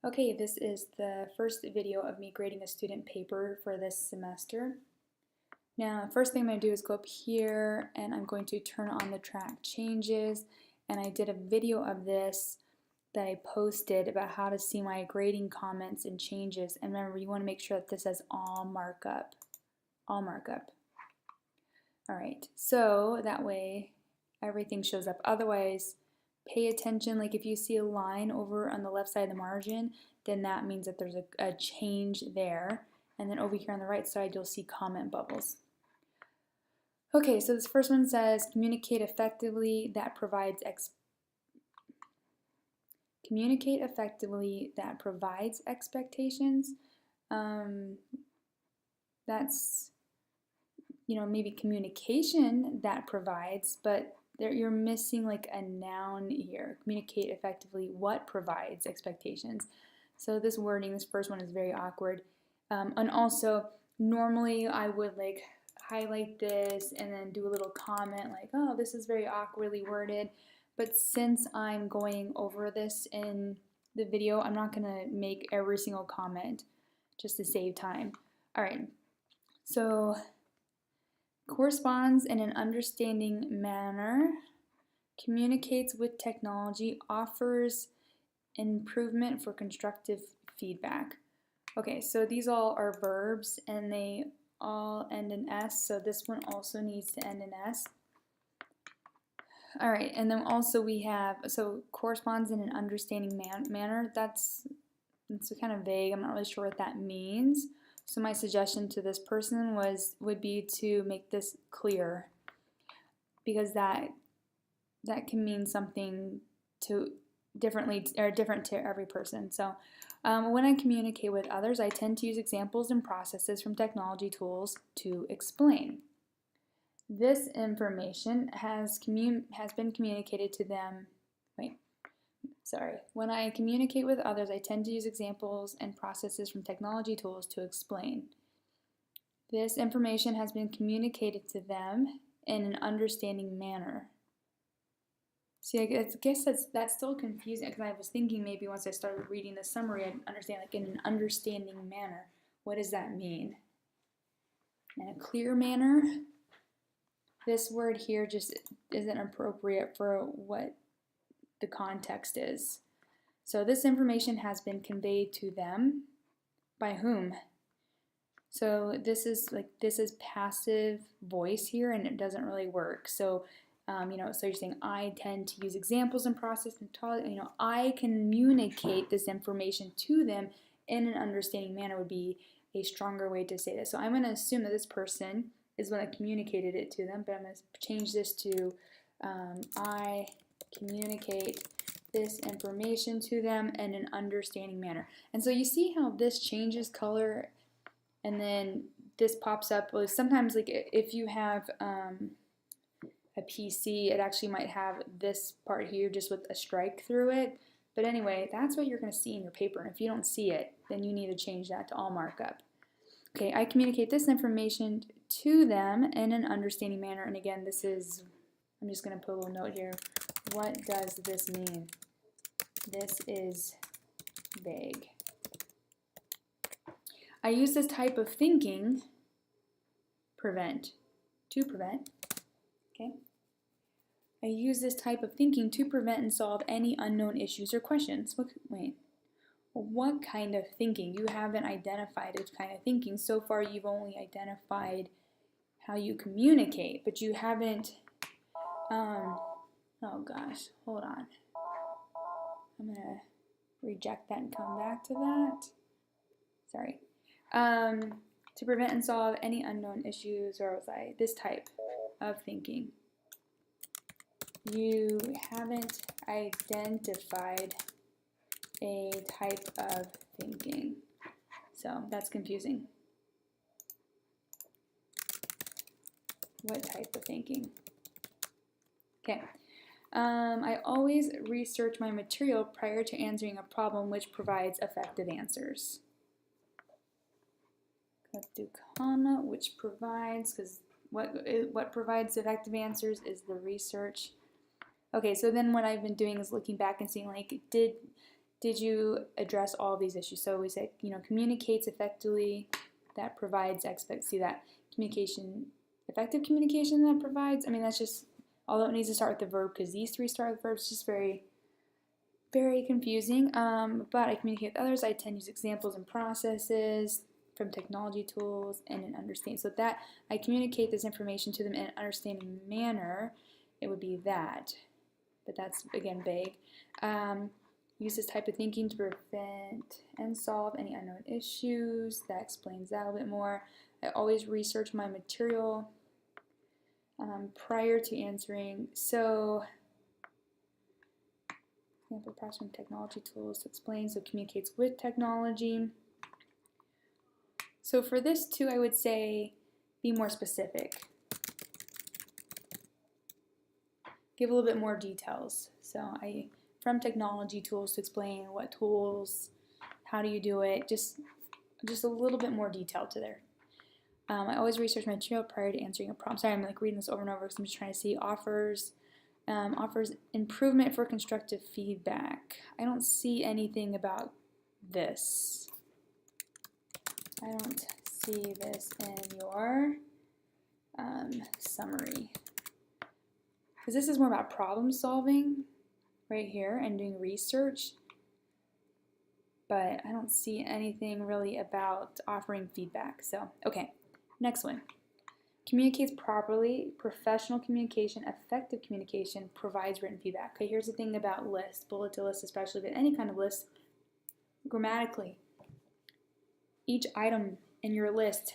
Okay, this is the first video of me grading a student paper for this semester. Now, first thing I'm going to do is go up here and I'm going to turn on the track changes, and I did a video of this that I posted about how to see my grading comments and changes. And remember, you want to make sure that this says all markup. All markup. Alright, so that way everything shows up. Otherwise, pay attention, like if you see a line over on the left side of the margin, then that means that there's a change there. And then over here on the right side, you'll see comment bubbles. Okay, so this first one says, communicate effectively that provides expectations. That's, maybe communication that provides, but you're missing like a noun here. Communicate effectively what provides expectations. So this wording, this first one is very awkward. And also, normally I would like highlight this and then do a little comment like, oh, this is very awkwardly worded. But since I'm going over this in the video, I'm not going to make every single comment just to save time. All right, so corresponds in an understanding manner, communicates with technology, offers improvement for constructive feedback. Okay, so these all are verbs and they all end in S, so this one also needs to end in S. All right, and then also we have, so corresponds in an understanding manner. That's kind of vague. I'm not really sure what that means. So my suggestion to this person would be to make this clear, because that can mean something different to every person. So when I communicate with others, I tend to use examples and processes from technology tools to explain. This information has been communicated to them. When I communicate with others, I tend to use examples and processes from technology tools to explain. This information has been communicated to them in an understanding manner. See, I guess that's still confusing, because I was thinking maybe once I started reading the summary, I'd understand, like, in an understanding manner. What does that mean? In a clear manner? This word here just isn't appropriate for what the context is. So this information has been conveyed to them by whom? So this is passive voice here, and it doesn't really work. So so you're saying I tend to use examples and process and I communicate this information to them in an understanding manner would be a stronger way to say this. So I'm going to assume that this person is one that communicated it to them, but I'm going to change this to I communicate this information to them in an understanding manner. And so you see how this changes color and then this pops up. Well, sometimes, like if you have a PC, it actually might have this part here just with a strike through it. But anyway, that's what you're going to see in your paper. And if you don't see it, then you need to change that to all markup. Okay, I communicate this information to them in an understanding manner. And again, this is, I'm just going to put a little note here. What does this mean? This is vague. I use this type of thinking, to prevent. Okay. I use this type of thinking to prevent and solve any unknown issues or questions. What kind of thinking? You haven't identified a kind of thinking. So far, you've only identified how you communicate, but you haven't, oh gosh, hold on. I'm going to reject that and come back to that. Sorry. To prevent and solve any unknown issues, or this type of thinking. You haven't identified a type of thinking. So that's confusing. What type of thinking? Okay. I always research my material prior to answering a problem which provides effective answers. Let's do comma, which provides, because what provides effective answers is the research. Okay, so then what I've been doing is looking back and seeing, like, did did you address all of these issues? So we said, communicates effectively, that provides see that communication, effective communication that provides. I mean, that's just, although it needs to start with the verb because these three start with verbs, just very, very confusing. But I communicate with others. I tend to use examples and processes from technology tools and an understanding. So that I communicate this information to them in an understanding manner, it would be that. But that's, again, vague. Use this type of thinking to prevent and solve any unknown issues. That explains that a little bit more. I always research my material prior to answering. So, example, process from technology tools to explain, so communicates with technology. So for this too, I would say be more specific. Give a little bit more details. So from technology tools to explain what tools, how do you do it, just a little bit more detail to there. I always research my material prior to answering a problem. Sorry, I'm like reading this over and over because I'm just trying to see. Offers improvement for constructive feedback. I don't see anything about this. I don't see this in your summary. Because this is more about problem solving right here and doing research, but I don't see anything really about offering feedback. So, okay, next one. Communicates properly, professional communication, effective communication, provides written feedback. Okay, here's the thing about lists, bulleted lists especially, but any kind of list, grammatically, each item in your list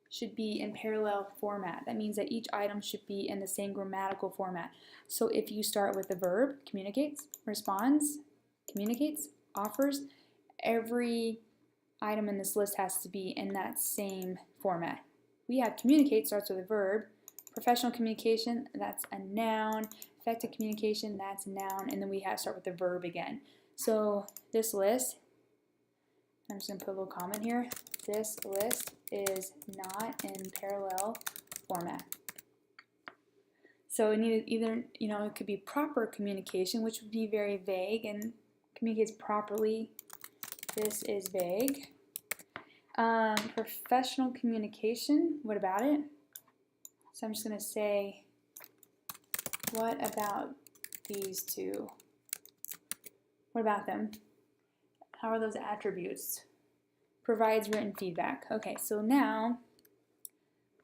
should be in parallel format. That means that each item should be in the same grammatical format. So if you start with the verb, communicates, responds, communicates, offers, every item in this list has to be in that same format. We have communicate starts with a verb, professional communication, that's a noun, effective communication, that's a noun, and then we have to start with the verb again. So this list, I'm just going to put a little comment here. This list is not in parallel format. So it needed either, it could be proper communication, which would be very vague, and communicates properly. This is vague. Professional communication, what about it? So I'm just going to say, what about these two? What about them? How are those attributes? Provides written feedback. Okay, so now,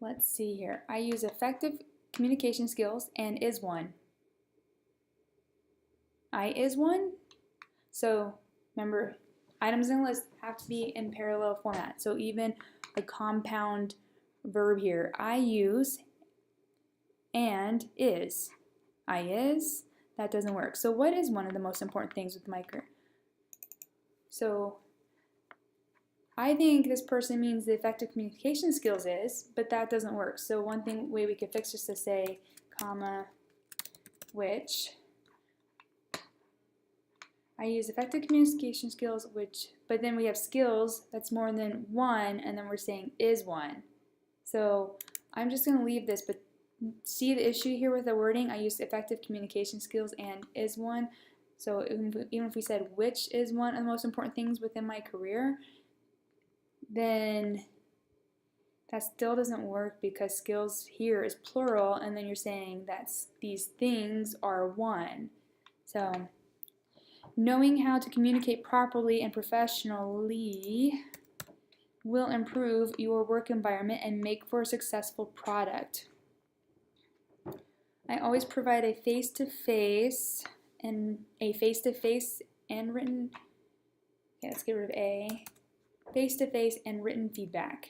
let's see here. I use effective communication skills and is one. I is one. So remember, items in the list have to be in parallel format. So even a compound verb here, I use and is. I is, that doesn't work. So what is one of the most important things with my career? So I think this person means the effective communication skills is, but that doesn't work. So one way we could fix this is to say, comma, which I use effective communication skills, but then we have skills that's more than one, and then we're saying is one. So I'm just going to leave this, but see the issue here with the wording? I use effective communication skills and is one. So even if we said which is one of the most important things within my career, then that still doesn't work because skills here is plural, and then you're saying that these things are one. So knowing how to communicate properly and professionally will improve your work environment and make for a successful product. I always provide a face-to-face and written, okay, let's get rid of a, face-to-face and written feedback.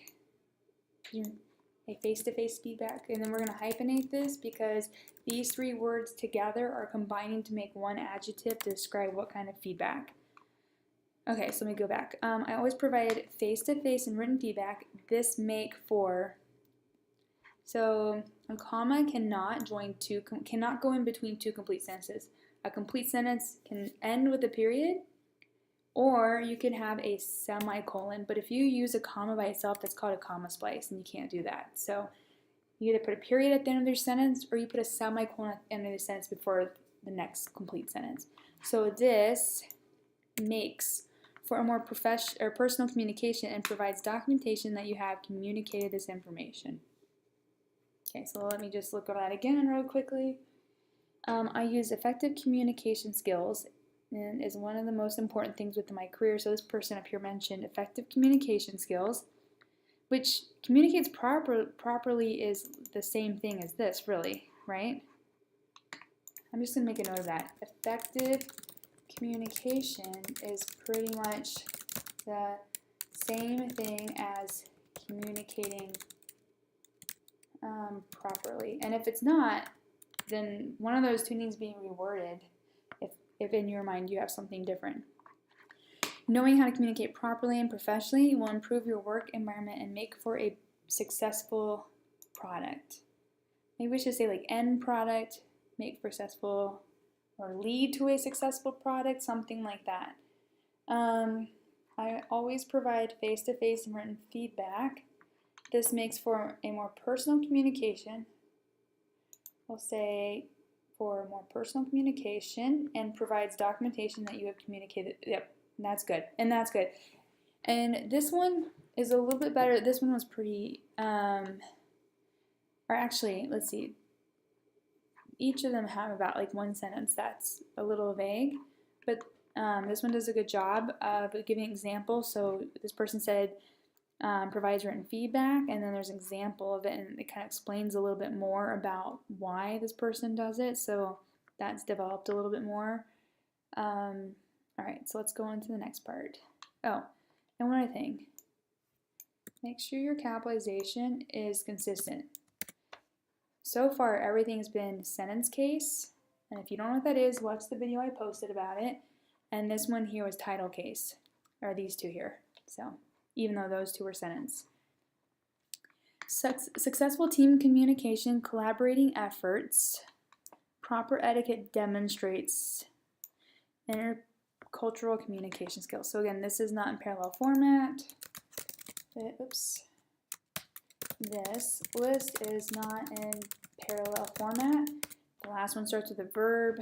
A face-to-face feedback, and then we're going to hyphenate this because these three words together are combining to make one adjective to describe what kind of feedback. Okay, so let me go back. I always provide face-to-face and written feedback. This make for, so a comma cannot go in between two complete sentences. A complete sentence can end with a period, or you can have a semicolon, but if you use a comma by itself, that's called a comma splice, and you can't do that. So you either put a period at the end of your sentence, or you put a semicolon at the end of the sentence before the next complete sentence. So this makes for a more personal communication and provides documentation that you have communicated this information. Okay, so let me just look at that again real quickly. I use effective communication skills and is one of the most important things within my career. So this person up here mentioned effective communication skills, which communicates properly is the same thing as this, really, right? I'm just going to make a note of that. Effective communication is pretty much the same thing as communicating properly. And if it's not, then one of those two needs to be reworded if in your mind you have something different. Knowing how to communicate properly and professionally will improve your work environment and make for a successful product. Maybe we should say like end product, make for successful, or lead to a successful product, something like that. I always provide face-to-face and written feedback. This makes for a more personal communication. We'll say for more personal communication and provides documentation that you have communicated. Yep, that's good. And that's good. And this one is a little bit better. This one was pretty, or actually, let's see. Each of them have about like one sentence that's a little vague, but this one does a good job of giving examples. So this person said provides written feedback, and then there's an example of it, and it kind of explains a little bit more about why this person does it. So that's developed a little bit more. All right, so let's go on to the next part. Oh, and one other thing. Make sure your capitalization is consistent. So far, everything's been sentence case, and if you don't know what that is, watch the video I posted about it. And this one here was title case, or these two here. So, even though those two were sentence. Successful team communication, collaborating efforts, proper etiquette demonstrates intercultural communication skills. So again, this is not in parallel format. Oops. This list is not in parallel format. The last one starts with a verb.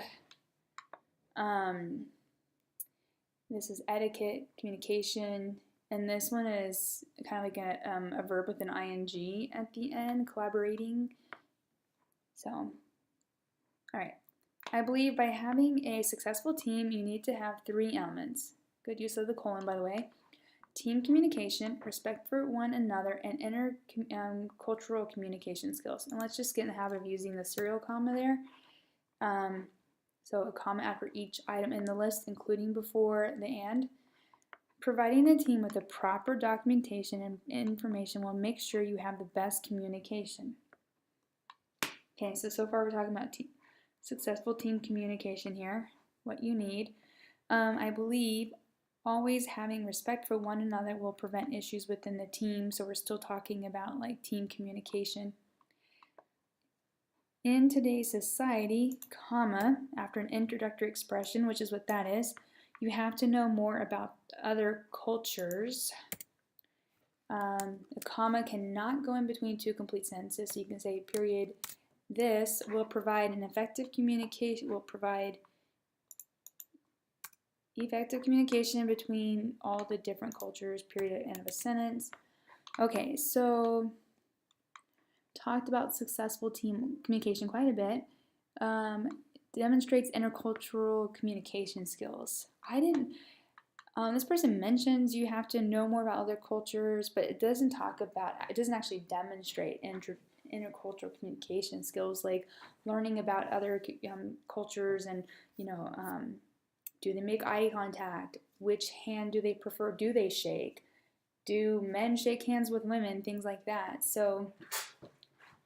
This is etiquette, communication, and this one is kind of like a verb with an ing at the end, collaborating. So, all right. I believe by having a successful team, you need to have 3 elements. Good use of the colon, by the way. Team communication, respect for one another, and intercultural communication skills. And let's just get in the habit of using the serial comma there. So a comma after each item in the list, including before the and. Providing the team with the proper documentation and information will make sure you have the best communication. Okay, so far we're talking about successful team communication here, what you need. I believe always having respect for one another will prevent issues within the team, so we're still talking about like team communication. In today's society, comma, after an introductory expression, which is what that is, you have to know more about other cultures. A comma cannot go in between 2 complete sentences, so you can say period. This will provide an effective communication, effective communication between all the different cultures, period at the end of a sentence. Okay, so talked about successful team communication quite a bit. Demonstrates intercultural communication skills. This person mentions you have to know more about other cultures, but it doesn't actually demonstrate intercultural communication skills, like learning about other cultures and, do they make eye contact? Which hand do they prefer? Do they shake? Do men shake hands with women? Things like that. So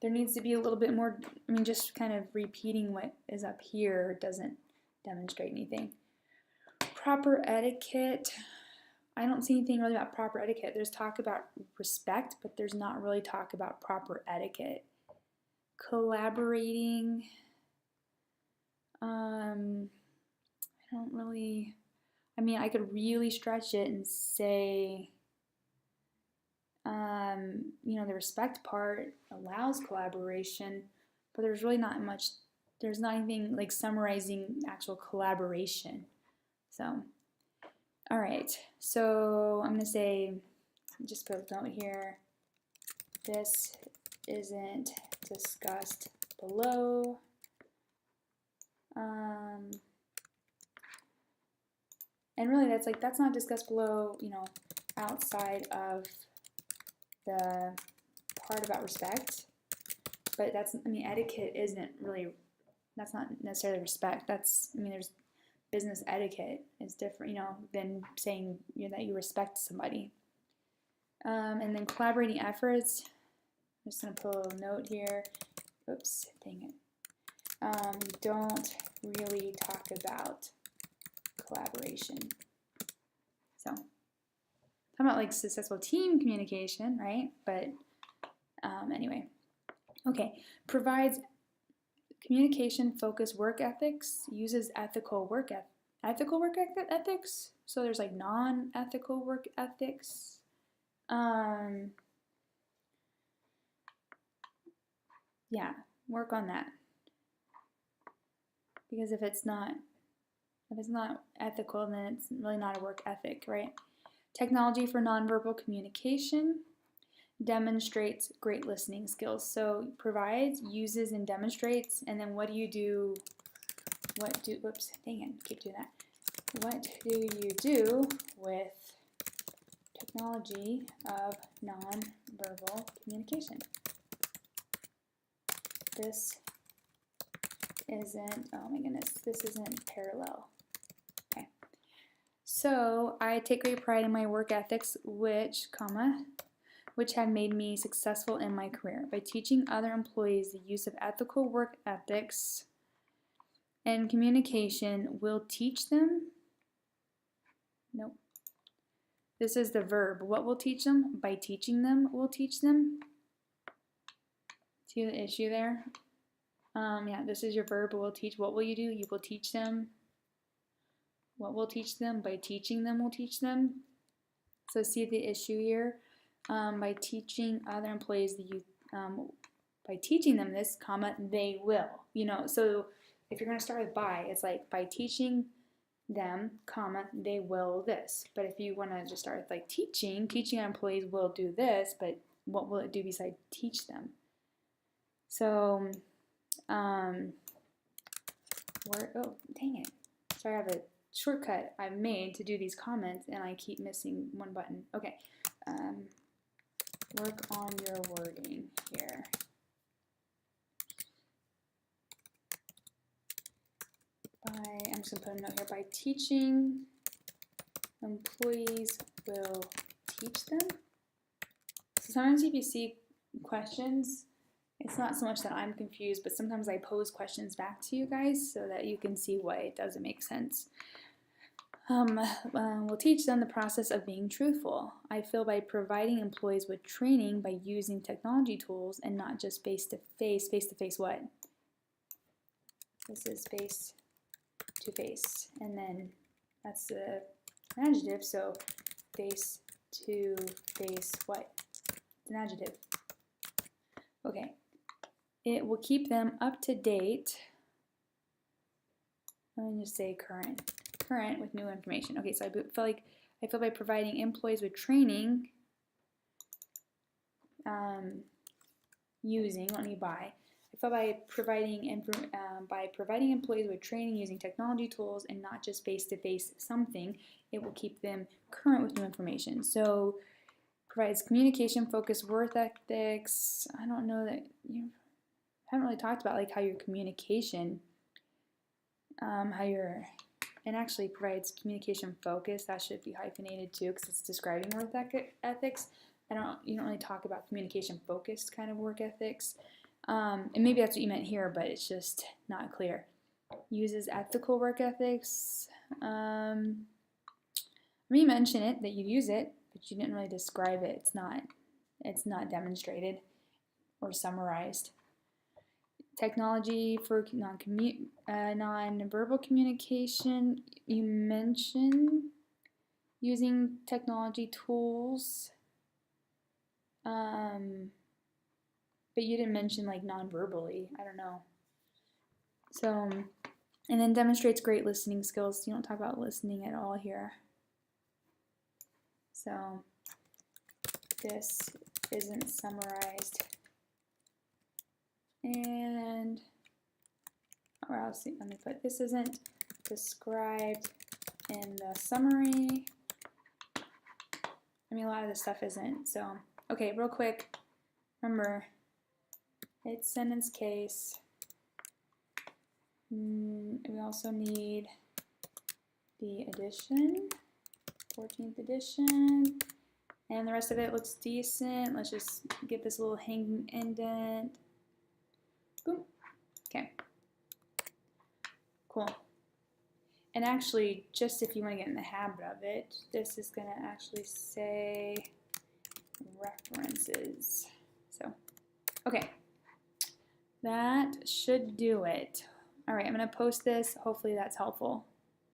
there needs to be a little bit more, just kind of repeating what is up here doesn't demonstrate anything. Proper etiquette. I don't see anything really about proper etiquette. There's talk about respect, but there's not really talk about proper etiquette. Collaborating. I could really stretch it and say, the respect part allows collaboration, but there's really not much, there's not anything like summarizing actual collaboration. So, All right, so I'm gonna say, just put a note here, this isn't discussed below. And really that's not discussed below, you know, outside of the part about respect. But that's, I mean, etiquette isn't really, that's not necessarily respect. That's, I mean, there's business etiquette is different, you know, than saying, you know, that you respect somebody. And then collaborating efforts, I'm just going to put a note here. Oops, dang it. Don't really talk about collaboration. So, talking about like successful team communication, right? But anyway, okay. Provides communication-focused work ethics. Uses ethical work ethics. So there's like non-ethical work ethics. Yeah, work on that. Because if it's not ethical, then it's really not a work ethic, right? Technology for nonverbal communication demonstrates great listening skills. So provides, uses, and demonstrates, and then what do you do? Whoops, dang it, keep doing that. What do you do with technology of nonverbal communication? This isn't, oh my goodness, this isn't parallel. Okay. So I take great pride in my work ethics, which have made me successful in my career. By teaching other employees the use of ethical work ethics and communication will teach them. Nope. This is the verb. What will teach them? By teaching them will teach them. See the issue there? Yeah, this is your verb. Will teach. What will you do? You will teach them. What will teach them? By teaching them will teach them. So see the issue here. By teaching other employees by teaching them this, comma, they will. You know, so if you're going to start with by, it's like by teaching them, comma, they will this. But if you want to just start with like teaching our employees will do this, but what will it do besides teach them? So, oh, dang it. Sorry, I have a shortcut I've made to do these comments and I keep missing one button. Okay. Work on your wording here. I'm just going to put a note here. By teaching, employees will teach them. So sometimes if you see questions, it's not so much that I'm confused, but sometimes I pose questions back to you guys so that you can see why it doesn't make sense. We'll teach them the process of being truthful. I feel by providing employees with training by using technology tools and not just face-to-face. Face-to-face what? This is face-to-face. And then that's the adjective, so face-to-face what? It's an adjective. Okay. It will keep them up to date. Let me just say current with new information. Okay, so I feel by providing employees with training, using, let me buy. I feel by providing employees with training using technology tools and not just face-to-face something, it will keep them current with new information. So provides communication-focused work ethics. I don't know that you haven't really talked about like how your communication, and actually provides communication focus. That should be hyphenated too because it's describing work ethics. You don't really talk about communication focused kind of work ethics. And maybe that's what you meant here, but it's just not clear. Uses ethical work ethics. Let me mention it that you use it, but you didn't really describe it. It's not demonstrated or summarized. Technology for non-verbal communication. You mentioned using technology tools, but you didn't mention like non-verbally. I don't know. So, and then demonstrates great listening skills. You don't talk about listening at all here. So this isn't summarized, and or else let me put this isn't described in the summary. I mean, a lot of this stuff isn't. So okay, real quick, remember it's sentence case. We also need the edition, 14th edition, and the rest of it looks decent. Let's just get this little hanging indent. Boom. Okay. Cool. And actually, just if you want to get in the habit of it, this is going to actually say references. So, okay. That should do it. All right, I'm going to post this. Hopefully that's helpful.